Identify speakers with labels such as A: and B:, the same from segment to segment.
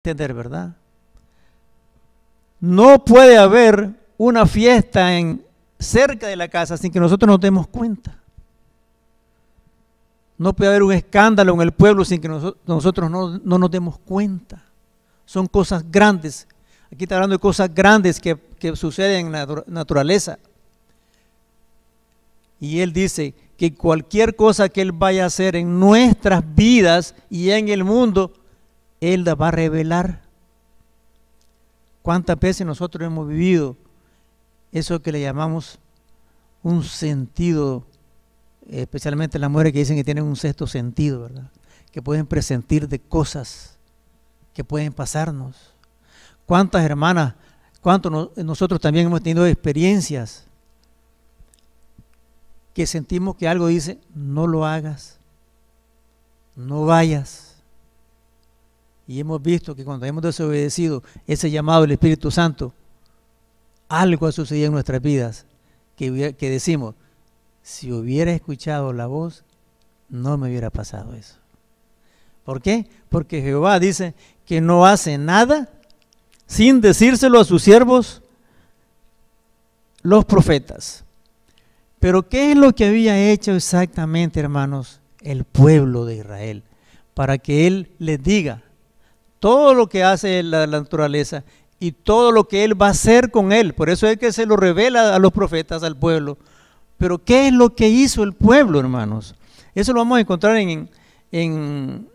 A: entender, ¿verdad? No puede haber una fiesta cerca de la casa sin que nosotros nos demos cuenta. No puede haber un escándalo en el pueblo sin que nosotros no nos demos cuenta. Son cosas grandes. Aquí está hablando de cosas grandes que suceden en la naturaleza. Y él dice que cualquier cosa que él vaya a hacer en nuestras vidas y en el mundo, él la va a revelar. ¿Cuántas veces nosotros hemos vivido eso que le llamamos un sentido, especialmente las mujeres que dicen que tienen un sexto sentido, ¿verdad? Que pueden presentir de cosas que pueden pasarnos. ¿Cuántas hermanas, nosotros también hemos tenido experiencias que sentimos que algo dice, no lo hagas, no vayas? Y hemos visto que cuando hemos desobedecido ese llamado del Espíritu Santo, algo ha sucedido en nuestras vidas que decimos, si hubiera escuchado la voz, no me hubiera pasado eso. ¿Por qué? Porque Jehová dice que no hace nada sin decírselo a sus siervos, los profetas. Pero ¿qué es lo que había hecho exactamente, hermanos, el pueblo de Israel? Para que Él les diga todo lo que hace la naturaleza y todo lo que Él va a hacer con Él. Por eso es que se lo revela a los profetas, al pueblo. Pero ¿qué es lo que hizo el pueblo, hermanos? Eso lo vamos a encontrar en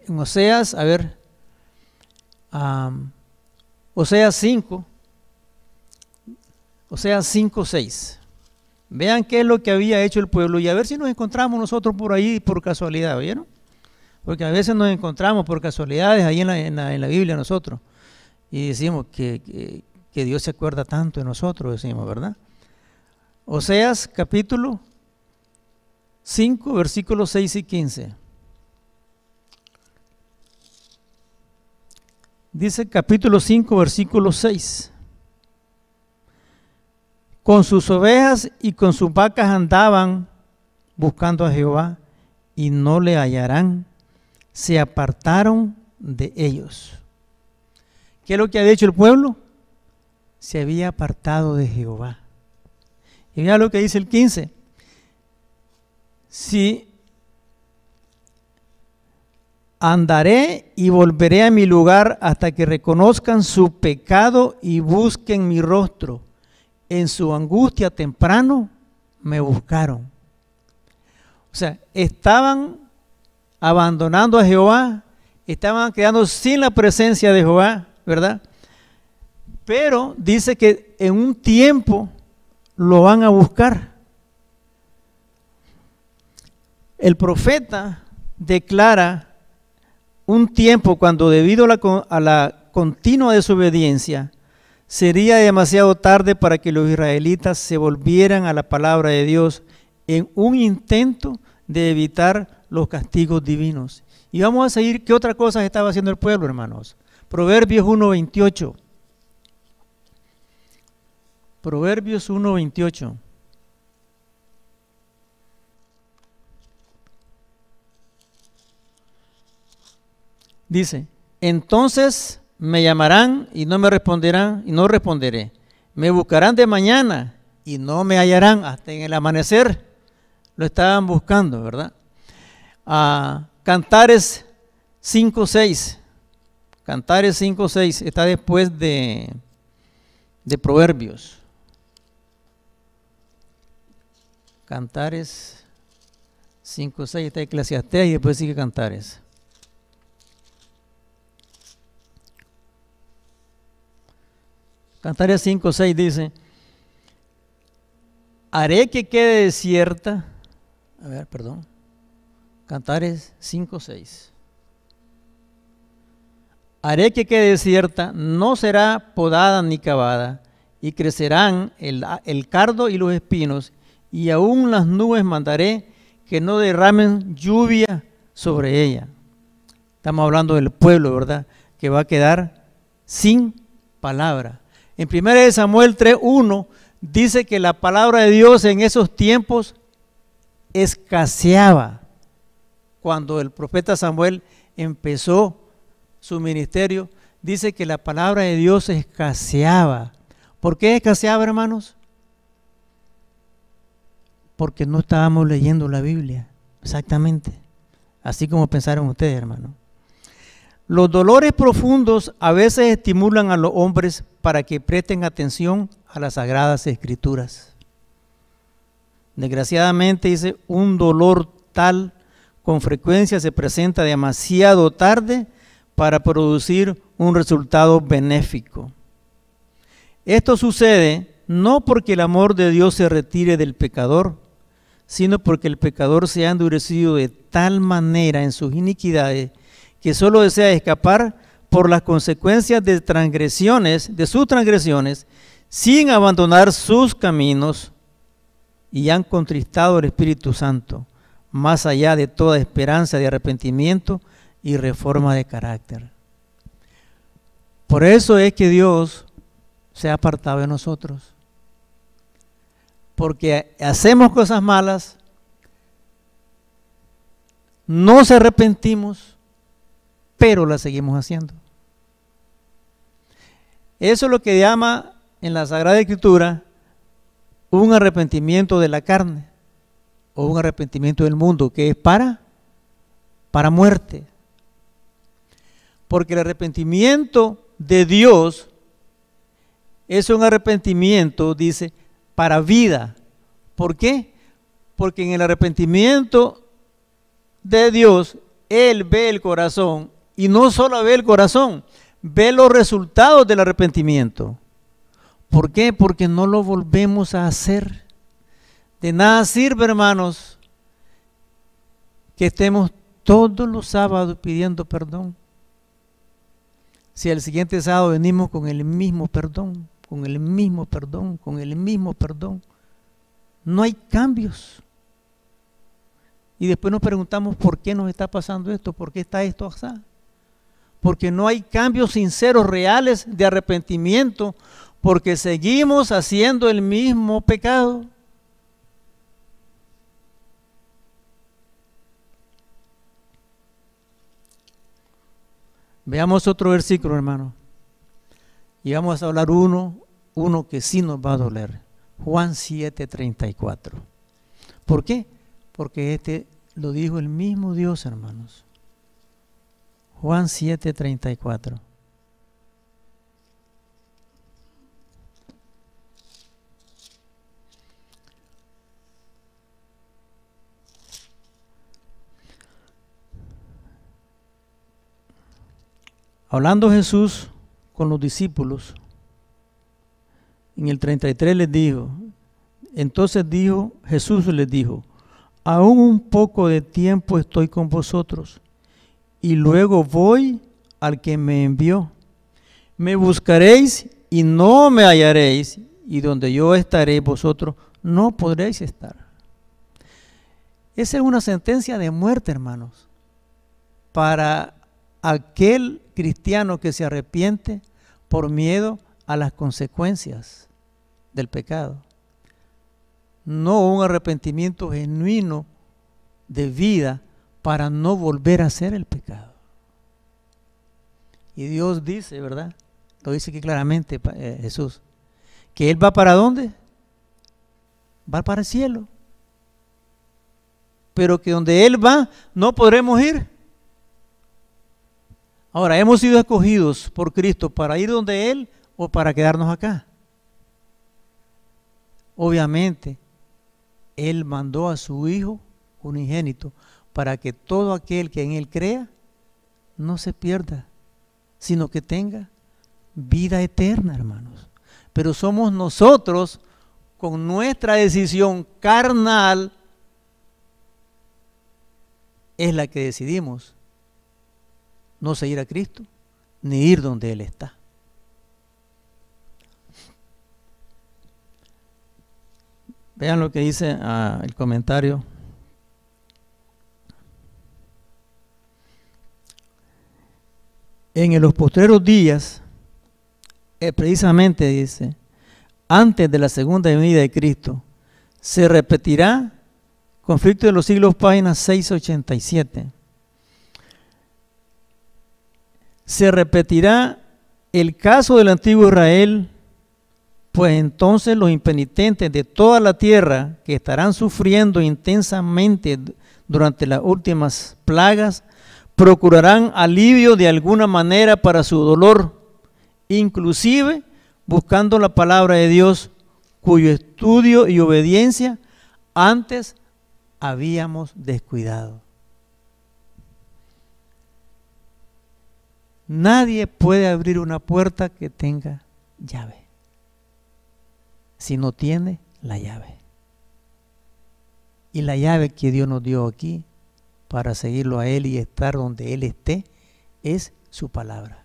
A: Oseas, a ver, Oseas 5, Oseas 5:6. Vean qué es lo que había hecho el pueblo y a ver si nos encontramos nosotros por ahí por casualidad, ¿vieron? Porque a veces nos encontramos por casualidades ahí en la Biblia nosotros y decimos que Dios se acuerda tanto de nosotros, decimos, ¿verdad? Oseas capítulo 5, versículos 6 y 15. Dice capítulo 5, versículo 6. Con sus ovejas y con sus vacas andaban buscando a Jehová y no le hallarán. Se apartaron de ellos. ¿Qué es lo que había hecho el pueblo? Se había apartado de Jehová. Y mira lo que dice el 15. Si andaré y volveré a mi lugar hasta que reconozcan su pecado y busquen mi rostro. En su angustia temprano me buscaron. O sea, estaban abandonando a Jehová, estaban quedando sin la presencia de Jehová, ¿verdad? Pero dice que en un tiempo lo van a buscar. El profeta declara un tiempo cuando debido a la continua desobediencia sería demasiado tarde para que los israelitas se volvieran a la palabra de Dios en un intento de evitar los castigos divinos. Y vamos a seguir qué otra cosa estaba haciendo el pueblo, hermanos. Proverbios 1:28. Proverbios 1:28. Dice, entonces me llamarán y no me responderán y no responderé. Me buscarán de mañana y no me hallarán. Hasta en el amanecer lo estaban buscando, ¿verdad? Cantares 5:6. Cantares 5:6 está después de Proverbios. Cantares 5:6 está Eclesiastés y después sigue Cantares. Cantares 5:6 dice, haré que quede desierta. A ver, perdón. Cantares 5:6. Haré que quede desierta, no será podada ni cavada, y crecerán el cardo y los espinos, y aún las nubes mandaré que no derramen lluvia sobre ella. Estamos hablando del pueblo, ¿verdad? Que va a quedar sin palabra. En 1 Samuel 3:1 dice que la palabra de Dios en esos tiempos escaseaba. Cuando el profeta Samuel empezó su ministerio, dice que la palabra de Dios escaseaba. ¿Por qué escaseaba, hermanos? Porque no estábamos leyendo la Biblia, exactamente, así como pensaron ustedes, hermanos. Los dolores profundos a veces estimulan a los hombres para que presten atención a las Sagradas Escrituras. Desgraciadamente, dice, un dolor tal con frecuencia se presenta demasiado tarde para producir un resultado benéfico. Esto sucede no porque el amor de Dios se retire del pecador, sino porque el pecador se ha endurecido de tal manera en sus iniquidades que solo desea escapar por las consecuencias de sus transgresiones, sin abandonar sus caminos, y han contristado al Espíritu Santo, más allá de toda esperanza de arrepentimiento y reforma de carácter. Por eso es que Dios se ha apartado de nosotros, porque hacemos cosas malas, no nos arrepentimos, pero las seguimos haciendo. Eso es lo que llama en la Sagrada Escritura un arrepentimiento de la carne o un arrepentimiento del mundo, que es para muerte. Porque el arrepentimiento de Dios es un arrepentimiento, dice, para vida. ¿Por qué? Porque en el arrepentimiento de Dios, Él ve el corazón, y no solo ve el corazón, ve los resultados del arrepentimiento. ¿Por qué? Porque no lo volvemos a hacer. De nada sirve, hermanos, que estemos todos los sábados pidiendo perdón, si al siguiente sábado venimos con el mismo perdón, con el mismo perdón, con el mismo perdón. No hay cambios. Y después nos preguntamos por qué nos está pasando esto, por qué está esto así. Porque no hay cambios sinceros, reales de arrepentimiento, porque seguimos haciendo el mismo pecado. Veamos otro versículo, hermano. Y vamos a hablar uno que sí nos va a doler. Juan 7:34. ¿Por qué? Porque este lo dijo el mismo Dios, hermanos. Juan 7:34. Hablando Jesús con los discípulos, en el 33 les dijo, entonces Jesús les dijo, aún un poco de tiempo estoy con vosotros, y luego voy al que me envió. Me buscaréis y no me hallaréis, y donde yo estaré vosotros no podréis estar. Esa es una sentencia de muerte, hermanos, para aquel cristiano que se arrepiente por miedo a las consecuencias del pecado. No un arrepentimiento genuino de vida para no volver a hacer el pecado. Y Dios dice, ¿verdad? Lo dice aquí claramente Jesús, que Él va ¿para dónde? Va para el cielo. Pero que donde Él va no podremos ir. Ahora, ¿hemos sido escogidos por Cristo para ir donde Él o para quedarnos acá? Obviamente, Él mandó a su Hijo unigénito para que todo aquel que en Él crea no se pierda, sino que tenga vida eterna, hermanos. Pero somos nosotros, con nuestra decisión carnal, es la que decidimos no seguir a Cristo, ni ir donde Él está. Vean lo que dice el comentario. En los postreros días, precisamente dice, antes de la segunda venida de Cristo, se repetirá Conflicto de los Siglos, página 687. se repetirá el caso del antiguo Israel, pues entonces los impenitentes de toda la tierra que estarán sufriendo intensamente durante las últimas plagas, procurarán alivio de alguna manera para su dolor, inclusive buscando la palabra de Dios, cuyo estudio y obediencia antes habíamos descuidado. Nadie puede abrir una puerta que tenga llave si no tiene la llave. Y la llave que Dios nos dio aquí para seguirlo a Él y estar donde Él esté es su palabra.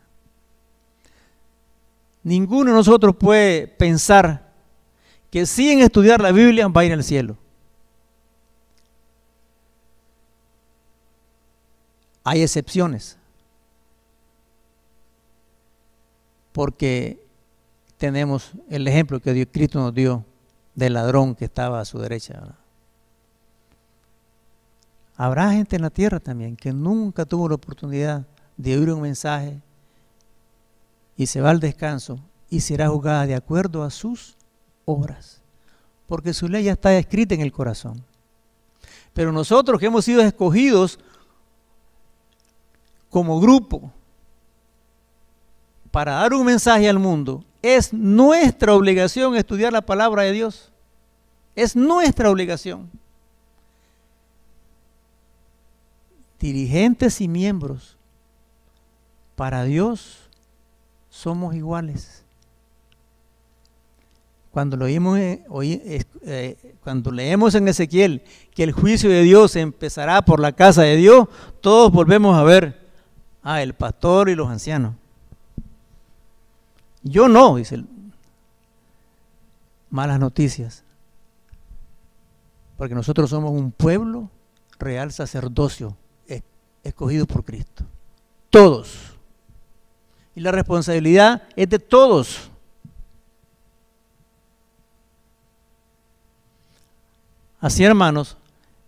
A: Ninguno de nosotros puede pensar que sin estudiar la Biblia va a ir al cielo. Hay excepciones, porque tenemos el ejemplo que Cristo nos dio del ladrón que estaba a su derecha, ¿verdad? Habrá gente en la tierra también que nunca tuvo la oportunidad de oír un mensaje y se va al descanso y será juzgada de acuerdo a sus obras, porque su ley ya está escrita en el corazón. Pero nosotros que hemos sido escogidos como grupo para dar un mensaje al mundo, es nuestra obligación estudiar la palabra de Dios. Es nuestra obligación. Dirigentes y miembros, para Dios somos iguales. Cuando cuando leemos en Ezequiel que el juicio de Dios empezará por la casa de Dios, todos volvemos a ver el pastor y los ancianos. Yo no, dice. Malas noticias. Porque nosotros somos un pueblo real sacerdocio, escogido por Cristo. Todos. Y la responsabilidad es de todos. Así, hermanos,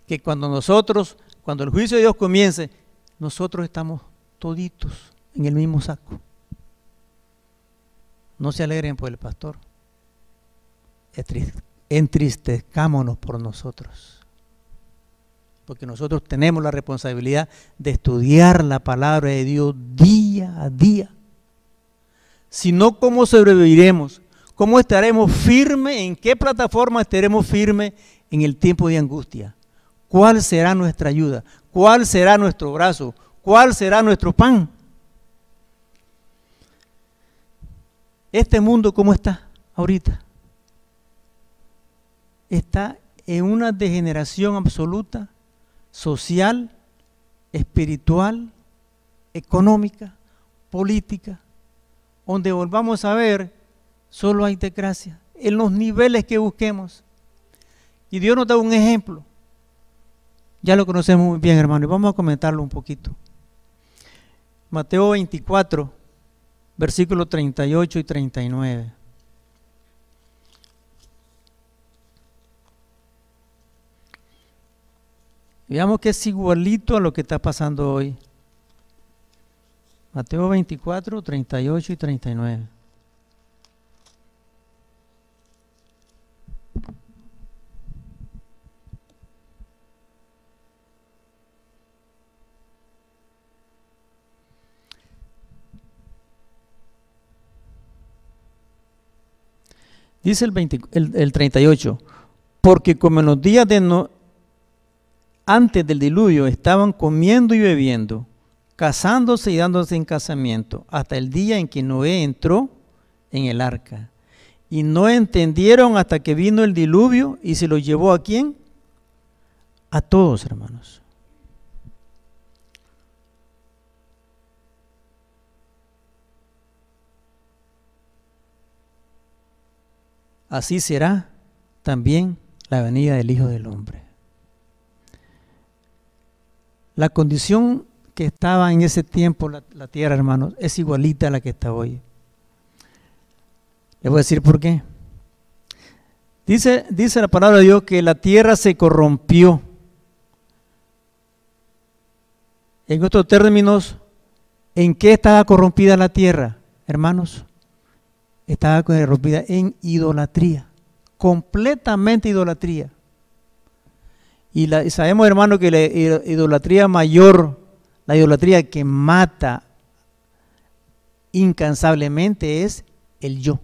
A: que cuando el juicio de Dios comience, nosotros estamos toditos en el mismo saco. No se alegren por el pastor. Entristezcámonos por nosotros. Porque nosotros tenemos la responsabilidad de estudiar la palabra de Dios día a día. Si no, ¿cómo sobreviviremos? ¿Cómo estaremos firmes? ¿En qué plataforma estaremos firmes en el tiempo de angustia? ¿Cuál será nuestra ayuda? ¿Cuál será nuestro brazo? ¿Cuál será nuestro pan? Este mundo, ¿cómo está ahorita? Está en una degeneración absoluta, social, espiritual, económica, política, donde volvamos a ver, solo hay desgracia, en los niveles que busquemos. Y Dios nos da un ejemplo. Ya lo conocemos muy bien, hermano, y vamos a comentarlo un poquito. Mateo 24, versículos 38 y 39. Veamos que es igualito a lo que está pasando hoy. Mateo 24, 38 y 39. Dice el 38, porque como en los días antes del diluvio estaban comiendo y bebiendo, casándose y dándose en casamiento, hasta el día en que Noé entró en el arca. Y no entendieron hasta que vino el diluvio y se lo llevó ¿a quién? A todos, hermanos. Así será también la venida del Hijo del Hombre. La condición que estaba en ese tiempo la tierra, hermanos, es igualita a la que está hoy. Les voy a decir por qué. Dice la palabra de Dios que la tierra se corrompió. En otros términos, ¿En qué estaba corrompida la tierra, hermanos? Estaba corrompida en idolatría, completamente idolatría. Y sabemos, hermano, que la idolatría mayor, la idolatría que mata incansablemente es el yo.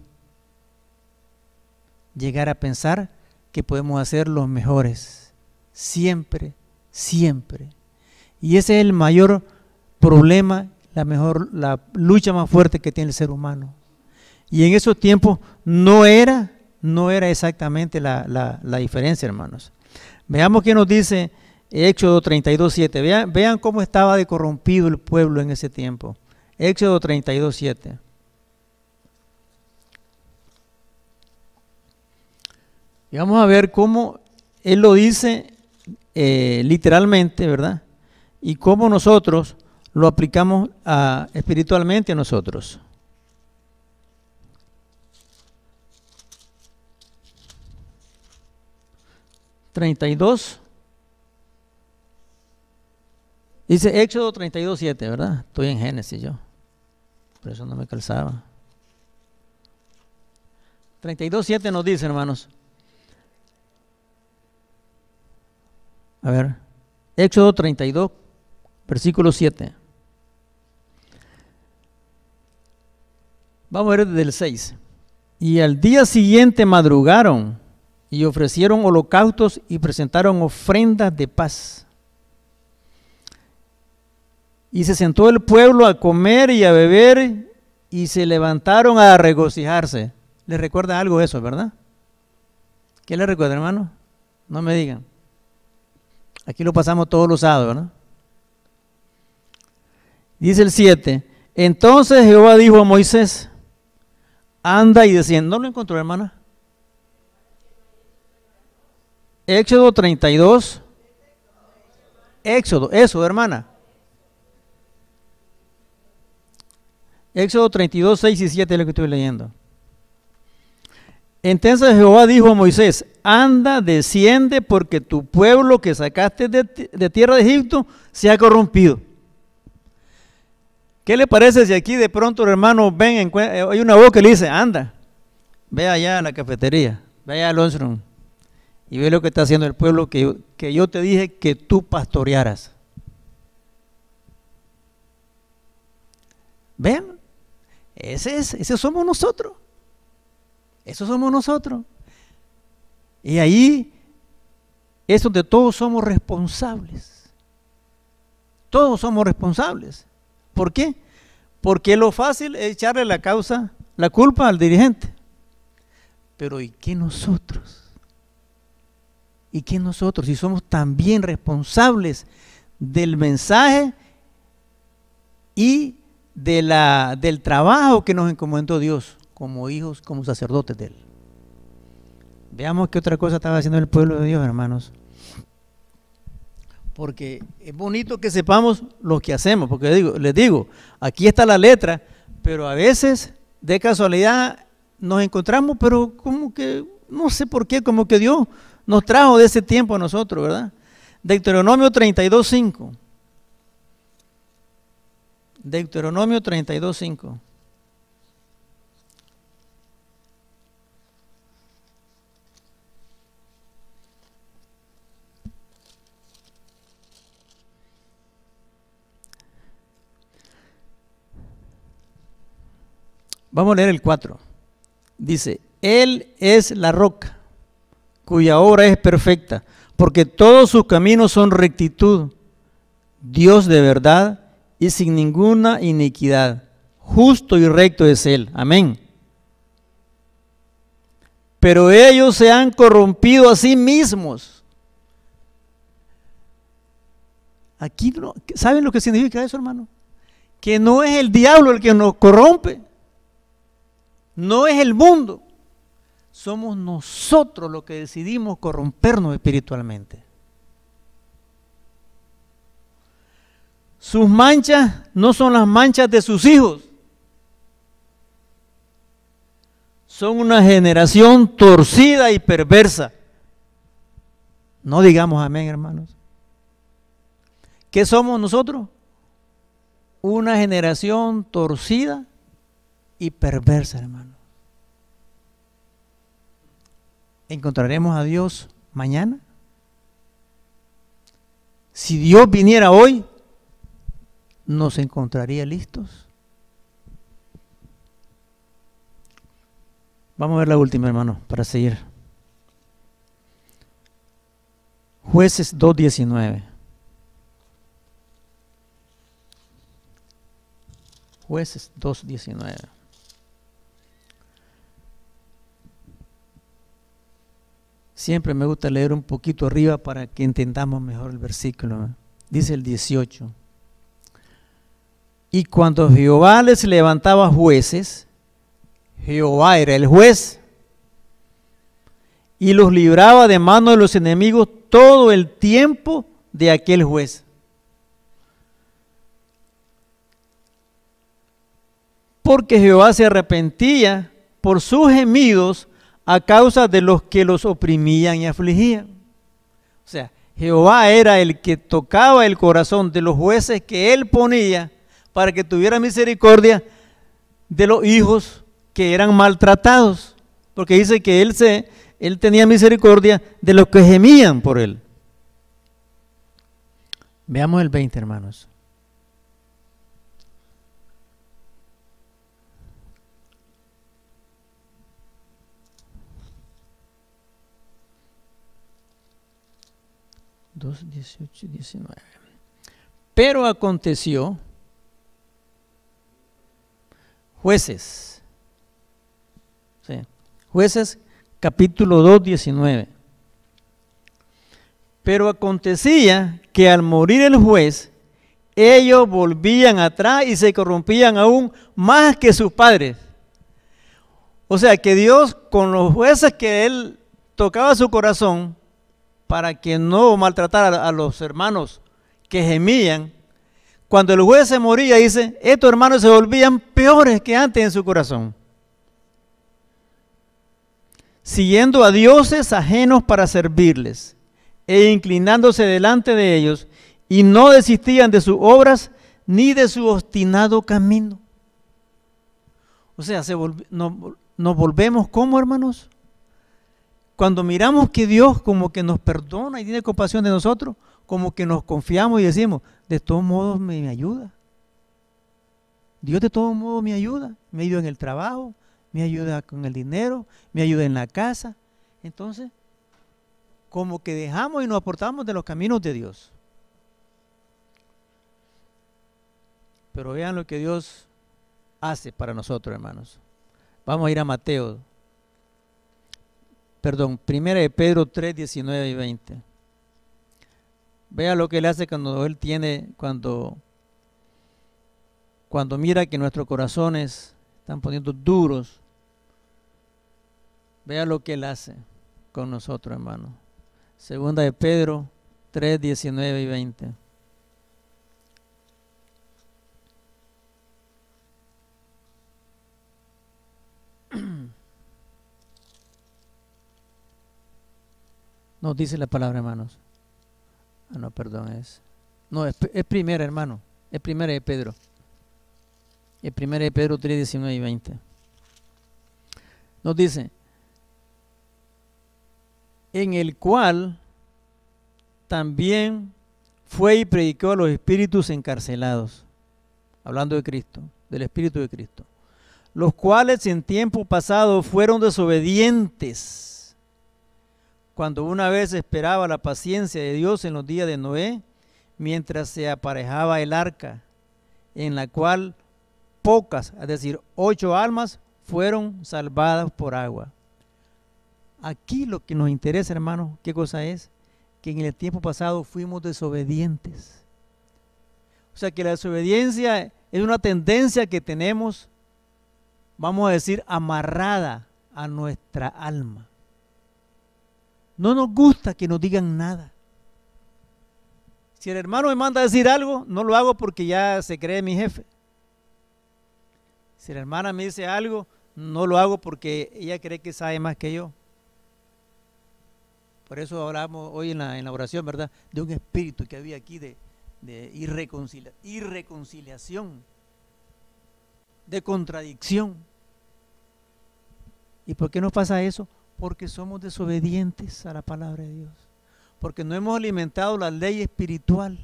A: Llegar a pensar que podemos hacer los mejores, siempre, siempre. Y ese es el mayor problema, la lucha más fuerte que tiene el ser humano. Y en esos tiempos no era exactamente la diferencia, hermanos. Veamos qué nos dice Éxodo 32:7. Vean cómo estaba de corrompido el pueblo en ese tiempo. Éxodo 32:7. Y vamos a ver cómo él lo dice literalmente, ¿verdad? Y cómo nosotros lo aplicamos espiritualmente a nosotros. Dice Éxodo 32:7, ¿verdad? Estoy en Génesis yo, por eso no me calzaba. 32:7 nos dice, hermanos. A ver, Éxodo 32, versículo 7. Vamos a ver desde el 6. Y al día siguiente madrugaron y ofrecieron holocaustos y presentaron ofrendas de paz. Y se sentó el pueblo a comer y a beber y se levantaron a regocijarse. ¿Les recuerda algo eso, verdad? ¿Qué les recuerda, hermano? No me digan. Aquí lo pasamos todos los sábados, ¿verdad? Dice el 7. Entonces Jehová dijo a Moisés, anda y desciende. ¿No lo encontró, hermana? Éxodo 32. Éxodo, eso, hermana. Éxodo 32, 6 y 7 es lo que estoy leyendo. Entonces Jehová dijo a Moisés, anda, desciende, porque tu pueblo que sacaste de tierra de Egipto se ha corrompido. ¿Qué le parece si aquí de pronto, hermano, ven, hay una voz que le dice, anda, ve allá a la cafetería, ve allá al lunchroom y ve lo que está haciendo el pueblo que yo te dije que tú pastorearas? ¿Ven? Ese somos nosotros. Eso somos nosotros. Y ahí es donde todos somos responsables. Todos somos responsables. ¿Por qué? Porque lo fácil es echarle la culpa al dirigente. Pero ¿y qué nosotros? ¿Y qué nosotros? Si somos también responsables del mensaje y del trabajo que nos encomendó Dios como hijos, como sacerdotes de Él. Veamos qué otra cosa estaba haciendo el pueblo de Dios, hermanos. Porque es bonito que sepamos lo que hacemos, porque les digo, aquí está la letra, pero a veces de casualidad nos encontramos, pero como que, no sé por qué, como que Dios nos trajo de ese tiempo a nosotros, ¿verdad? Deuteronomio 32:5. Deuteronomio 32:5. Vamos a leer el 4. Dice, Él es la roca, cuya obra es perfecta, porque todos sus caminos son rectitud, Dios de verdad y sin ninguna iniquidad. Justo y recto es Él. Amén. Pero ellos se han corrompido a sí mismos. Aquí, ¿saben lo que significa eso, hermano? Que no es el diablo el que nos corrompe. No es el mundo. Somos nosotros los que decidimos corrompernos espiritualmente. Sus manchas no son las manchas de sus hijos. Son una generación torcida y perversa. No digamos amén, hermanos. ¿Qué somos nosotros? una generación torcida y perversa, hermano. ¿Encontraremos a Dios mañana? Si Dios viniera hoy, ¿nos encontraría listos? Vamos a ver la última, hermano, para seguir. Jueces 2:19. Jueces 2:19. Siempre me gusta leer un poquito arriba para que entendamos mejor el versículo. Dice el 18. Y cuando Jehová les levantaba jueces, Jehová era el juez, y los libraba de mano de los enemigos todo el tiempo de aquel juez. Porque Jehová se arrepentía por sus gemidos a causa de los que los oprimían y afligían. O sea, Jehová era el que tocaba el corazón de los jueces que él ponía para que tuviera misericordia de los hijos que eran maltratados, porque dice que él tenía misericordia de los que gemían por él. Veamos el 20, hermanos. Dos, 18, 19. Pero aconteció, Jueces, sí, Jueces capítulo 2, 19. Pero acontecía que al morir el juez, ellos volvían atrás y se corrompían aún más que sus padres. O sea que Dios, con los jueces que él tocaba su corazón para que no maltratara a los hermanos que gemían, cuando el juez se moría, dice, estos hermanos se volvían peores que antes en su corazón, siguiendo a dioses ajenos para servirles, e inclinándose delante de ellos, y no desistían de sus obras, ni de su obstinado camino. O sea, nos volvemos como, hermanos, cuando miramos que Dios como que nos perdona y tiene compasión de nosotros, como que nos confiamos y decimos, de todos modos me ayuda. Dios de todos modos me ayuda en el trabajo, me ayuda con el dinero, me ayuda en la casa. Entonces, como que dejamos y nos aportamos de los caminos de Dios. Pero vean lo que Dios hace para nosotros, hermanos. Vamos a ir a Mateo. Primera de Pedro 3, 19 y 20. Vea lo que él hace cuando él tiene, cuando mira que nuestros corazones están poniendo duros. Vea lo que él hace con nosotros, hermano. Segunda de Pedro 3, 19 y 20. Nos dice la palabra, hermanos. No, perdón, es primera, hermano. Es primera de Pedro. Es primera de Pedro 3, 19 y 20. Nos dice, en el cual también fue y predicó a los espíritus encarcelados, hablando de Cristo, del Espíritu de Cristo, los cuales en tiempo pasado fueron desobedientes, cuando una vez esperaba la paciencia de Dios en los días de Noé, mientras se aparejaba el arca, en la cual pocas, es decir, 8 almas, fueron salvadas por agua. Aquí lo que nos interesa, hermanos, ¿qué cosa es? Que en el tiempo pasado fuimos desobedientes. O sea que la desobediencia es una tendencia que tenemos, vamos a decir, amarrada a nuestra alma. No nos gusta que nos digan nada. Si el hermano me manda a decir algo, no lo hago porque ya se cree mi jefe. Si la hermana me dice algo, no lo hago porque ella cree que sabe más que yo. Por eso hablamos hoy en la oración, ¿verdad? De un espíritu que había aquí de de irreconciliación, de contradicción. ¿Y por qué nos pasa eso? Porque somos desobedientes a la palabra de Dios, porque no hemos alimentado la ley espiritual,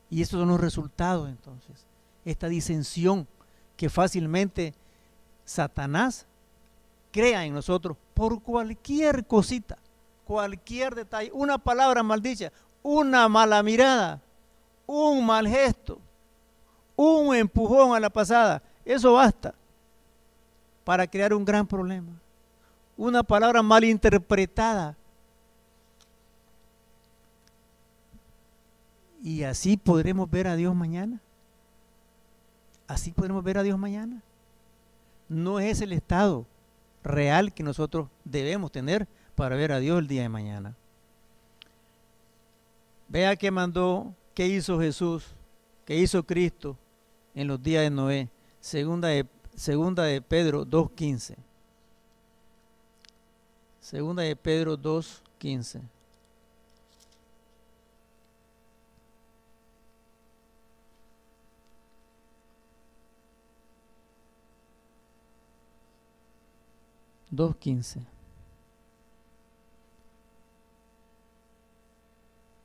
A: y esos son los resultados. Entonces, esta disensión que fácilmente Satanás crea en nosotros por cualquier cosita, cualquier detalle, una palabra maldicha, una mala mirada, un mal gesto, un empujón a la pasada, eso basta para crear un gran problema. Una palabra mal interpretada. Y así podremos ver a Dios mañana. Así podremos ver a Dios mañana. No es el estado real que nosotros debemos tener para ver a Dios el día de mañana. Vea qué mandó, qué hizo Jesús, qué hizo Cristo en los días de Noé. Segunda de Pedro 2:15. Segunda de Pedro 2:15.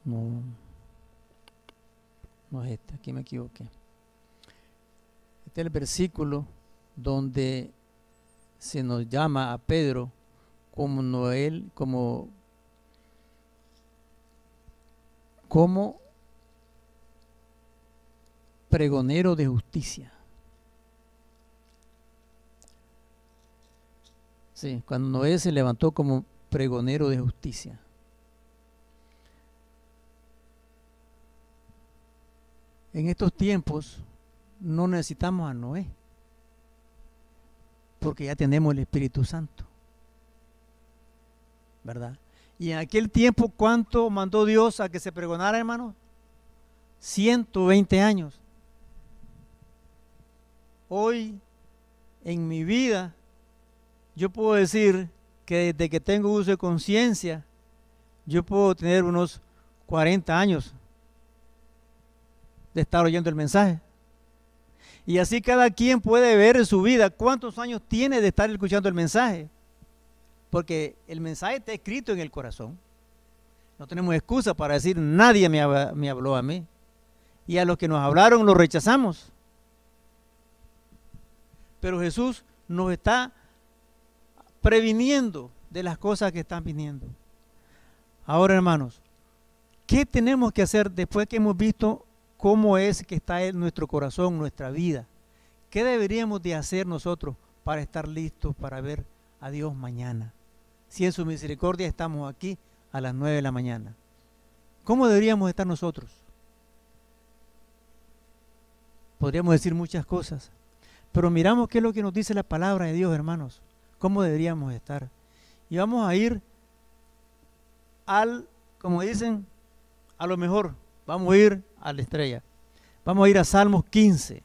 A: No, no es este, aquí me equivoqué. Este es el versículo donde se nos llama a Pedro como Noel, como pregonero de justicia. Sí, cuando Noé se levantó como pregonero de justicia. En estos tiempos no necesitamos a Noé, porque ya tenemos el Espíritu Santo, ¿verdad? Y en aquel tiempo, ¿cuánto mandó Dios a que se pregonara, hermano? 120 años. Hoy, en mi vida, yo puedo decir que desde que tengo uso de conciencia, yo puedo tener unos 40 años de estar oyendo el mensaje. Y así cada quien puede ver en su vida cuántos años tiene de estar escuchando el mensaje. Porque el mensaje está escrito en el corazón. No tenemos excusa para decir, nadie me habló a mí. Y a los que nos hablaron los rechazamos. Pero Jesús nos está previniendo de las cosas que están viniendo. Ahora, hermanos, ¿qué tenemos que hacer después que hemos visto cómo es que está en nuestro corazón, nuestra vida? ¿Qué deberíamos de hacer nosotros para estar listos para ver a Dios mañana? Si en su misericordia estamos aquí a las 9 de la mañana. ¿Cómo deberíamos estar nosotros? Podríamos decir muchas cosas, pero miramos qué es lo que nos dice la palabra de Dios, hermanos. ¿Cómo deberíamos estar? Y vamos a ir como dicen, a lo mejor, vamos a ir a la estrella. Vamos a ir a Salmos 15.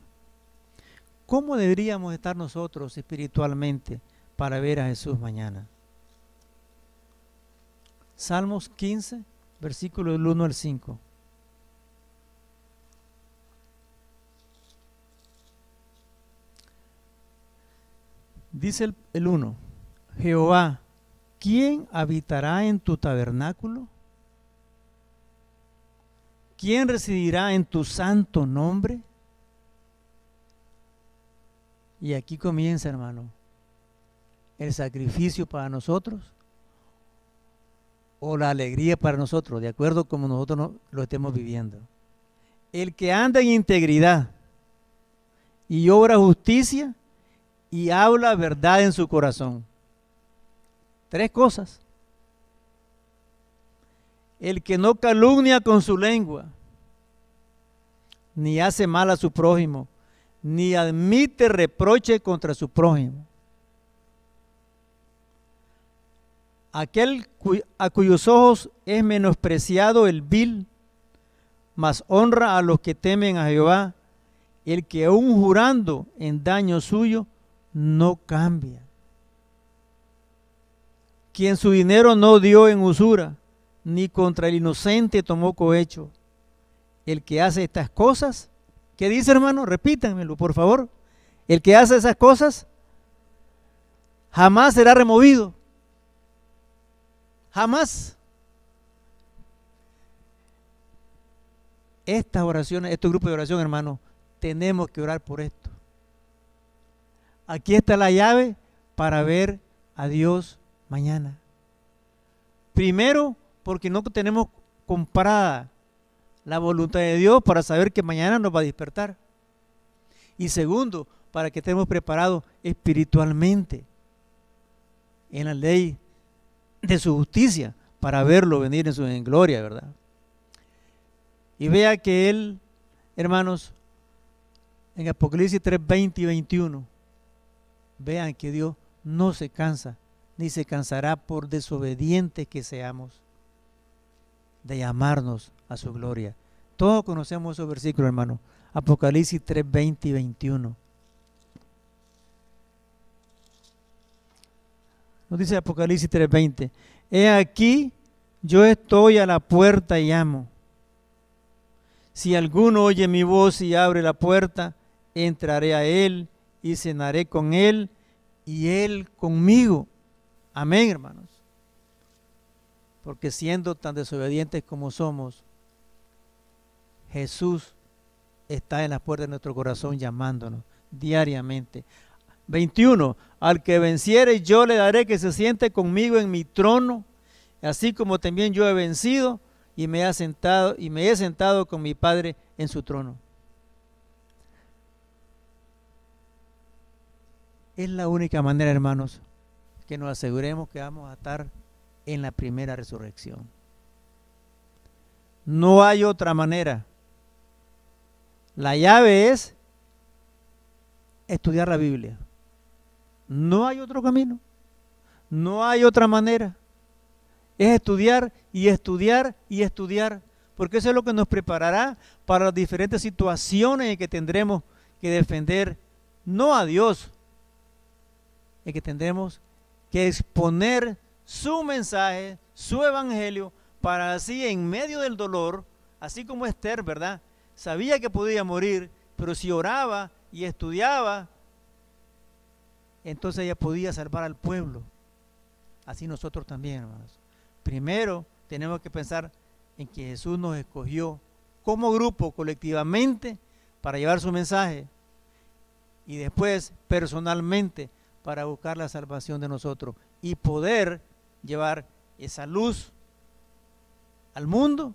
A: ¿Cómo deberíamos estar nosotros espiritualmente para ver a Jesús mañana? Salmos 15, versículo del 1 al 5. Dice el 1, Jehová, ¿quién habitará en tu tabernáculo? ¿Quién residirá en tu santo nombre? Y aquí comienza, hermano, el sacrificio para nosotros o la alegría para nosotros, de acuerdo como nosotros lo estemos viviendo. El que anda en integridad y obra justicia y habla verdad en su corazón. 3 cosas. El que no calumnia con su lengua, ni hace mal a su prójimo, ni admite reproche contra su prójimo. Aquel a cuyos ojos es menospreciado el vil, mas honra a los que temen a Jehová, el que aún jurando en daño suyo, no cambia. Quien su dinero no dio en usura, ni contra el inocente tomó cohecho. el que hace estas cosas, ¿qué dice, hermano? Repítanmelo, por favor. El que hace esas cosas jamás será removido. Jamás. Estas oraciones, estos grupos de oración, hermano, tenemos que orar por esto. Aquí está la llave para ver a Dios mañana. Primero, porque no tenemos comprada la voluntad de Dios para saber que mañana nos va a despertar. Y segundo, para que estemos preparados espiritualmente en la ley de su justicia para verlo venir en gloria, ¿verdad? Y vea que él, hermanos, en Apocalipsis 3, 20 y 21, vean que Dios no se cansa, ni se cansará por desobedientes que seamos, de llamarnos a su gloria. Todos conocemos esos versículos, hermano. Apocalipsis 3, 20 y 21. Nos dice Apocalipsis 3, 20. He aquí, yo estoy a la puerta y llamo. Si alguno oye mi voz y abre la puerta, entraré a él y cenaré con él y él conmigo. Amén, hermanos. Porque siendo tan desobedientes como somos, Jesús está en las puertas de nuestro corazón llamándonos diariamente. 21. Al que venciere, yo le daré que se siente conmigo en mi trono, así como también yo he vencido y me he sentado con mi Padre en su trono. Es la única manera, hermanos, que nos aseguremos que vamos a estar en la primera resurrección. No hay otra manera. La llave es estudiar la Biblia. No hay otro camino. No hay otra manera. Es estudiar y estudiar y estudiar, porque eso es lo que nos preparará para las diferentes situaciones en que tendremos que defender, no a Dios, en que tendremos que exponer su mensaje, su evangelio, para así en medio del dolor, así como Esther, ¿verdad? Sabía que podía morir, pero si oraba y estudiaba, entonces ella podía salvar al pueblo. Así nosotros también, hermanos. Primero tenemos que pensar en que Jesús nos escogió como grupo, colectivamente, para llevar su mensaje, y después personalmente para buscar la salvación de nosotros y poder llevar esa luz al mundo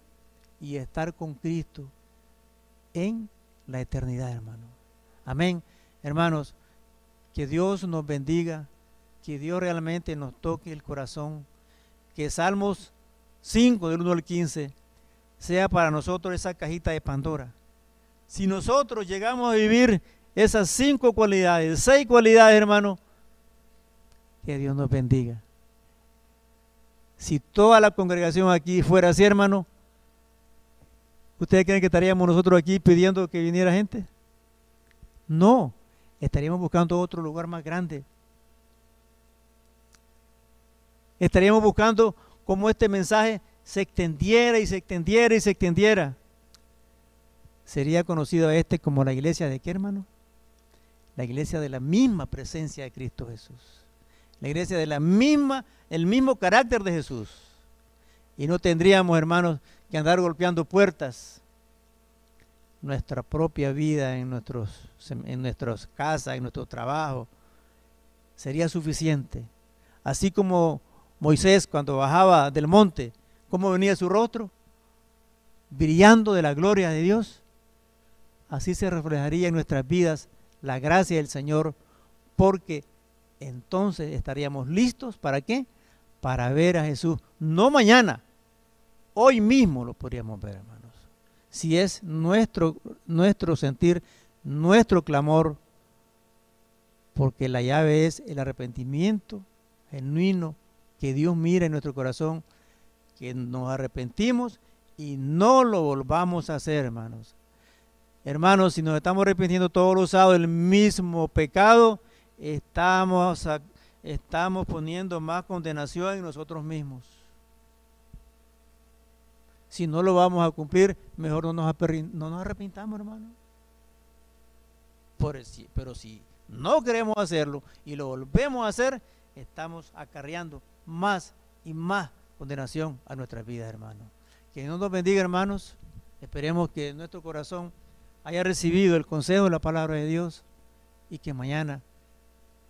A: y estar con Cristo en la eternidad, hermano. Amén. Hermanos, que Dios nos bendiga, que Dios realmente nos toque el corazón, que Salmos 5 del 1 al 15 sea para nosotros esa cajita de Pandora. Si nosotros llegamos a vivir esas 5 cualidades, 6 cualidades, hermano, que Dios nos bendiga. Si toda la congregación aquí fuera así, hermano, ¿ustedes creen que estaríamos nosotros aquí pidiendo que viniera gente? No, estaríamos buscando otro lugar más grande. Estaríamos buscando cómo este mensaje se extendiera y se extendiera y se extendiera. Sería conocido este como la iglesia de ¿qué, hermano? La iglesia de la misma presencia de Cristo Jesús. La iglesia de el mismo carácter de Jesús. Y no tendríamos, hermanos, que andar golpeando puertas. Nuestra propia vida en nuestras casas, en nuestro trabajo, sería suficiente. Así como Moisés, cuando bajaba del monte, ¿cómo venía su rostro? Brillando de la gloria de Dios. Así se reflejaría en nuestras vidas la gracia del Señor, porque entonces estaríamos listos, ¿para qué? Para ver a Jesús, no mañana, hoy mismo lo podríamos ver, hermanos. Si es nuestro sentir, nuestro clamor, porque la llave es el arrepentimiento genuino, que Dios mira en nuestro corazón, que nos arrepentimos y no lo volvamos a hacer, hermanos. Hermanos, si nos estamos arrepintiendo todos los sábados del mismo pecado, estamos poniendo más condenación en nosotros mismos. Si no lo vamos a cumplir, mejor no nos arrepintamos, hermano. Pero si no queremos hacerlo y lo volvemos a hacer, estamos acarreando más y más condenación a nuestras vidas, hermanos. Que Dios nos bendiga, hermanos. Esperemos que nuestro corazón haya recibido el consejo de la palabra de Dios y que mañana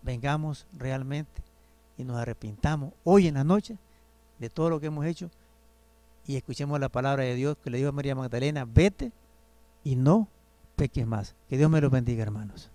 A: vengamos realmente y nos arrepintamos hoy en la noche de todo lo que hemos hecho y escuchemos la palabra de Dios que le dijo a María Magdalena: vete y no peques más. Que Dios me los bendiga, hermanos.